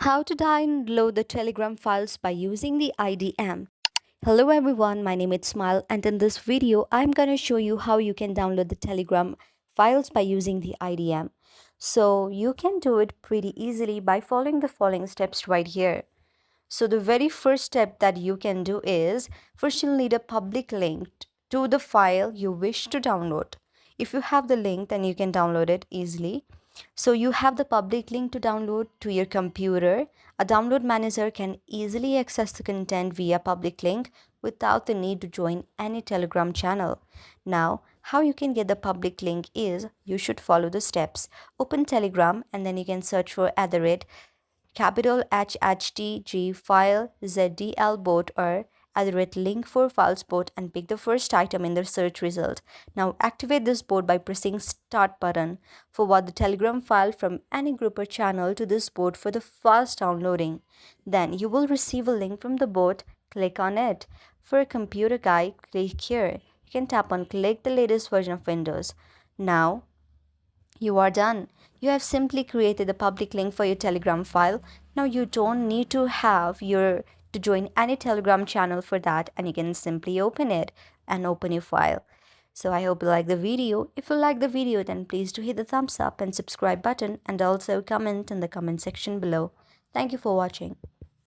How to download the Telegram files by using the IDM. Hello everyone, my name is Smile and in this video I'm going to show you how you can download the Telegram files by using the IDM. So you can do it pretty easily by following the following steps right here. So the very first step that you can do is first you'll need a public link to the file you wish to download. If you have the link, then you can download it easily. So you have the public link to download to your computer. A download manager can easily access the content via public link without the need to join any Telegram channel. Now, how you can get the public link is you should follow the steps. Open Telegram and then you can search for capital HHTG file ZDL bot or link for files bot and pick the first item in the search result. Now activate this bot by pressing start button. Forward the Telegram file from any group or channel to this bot for the fast downloading. Then you will receive a link from the bot. Click on it. For a computer guide, click here. You can tap on click the latest version of Windows. Now you are done. You have simply created a public link for your Telegram file. Now you don't need to join any Telegram channel for that, and you can simply open it and open your file. So I hope you like the video. If you like the video, then please do hit the thumbs up and subscribe button and also comment in the comment section below. Thank you for watching.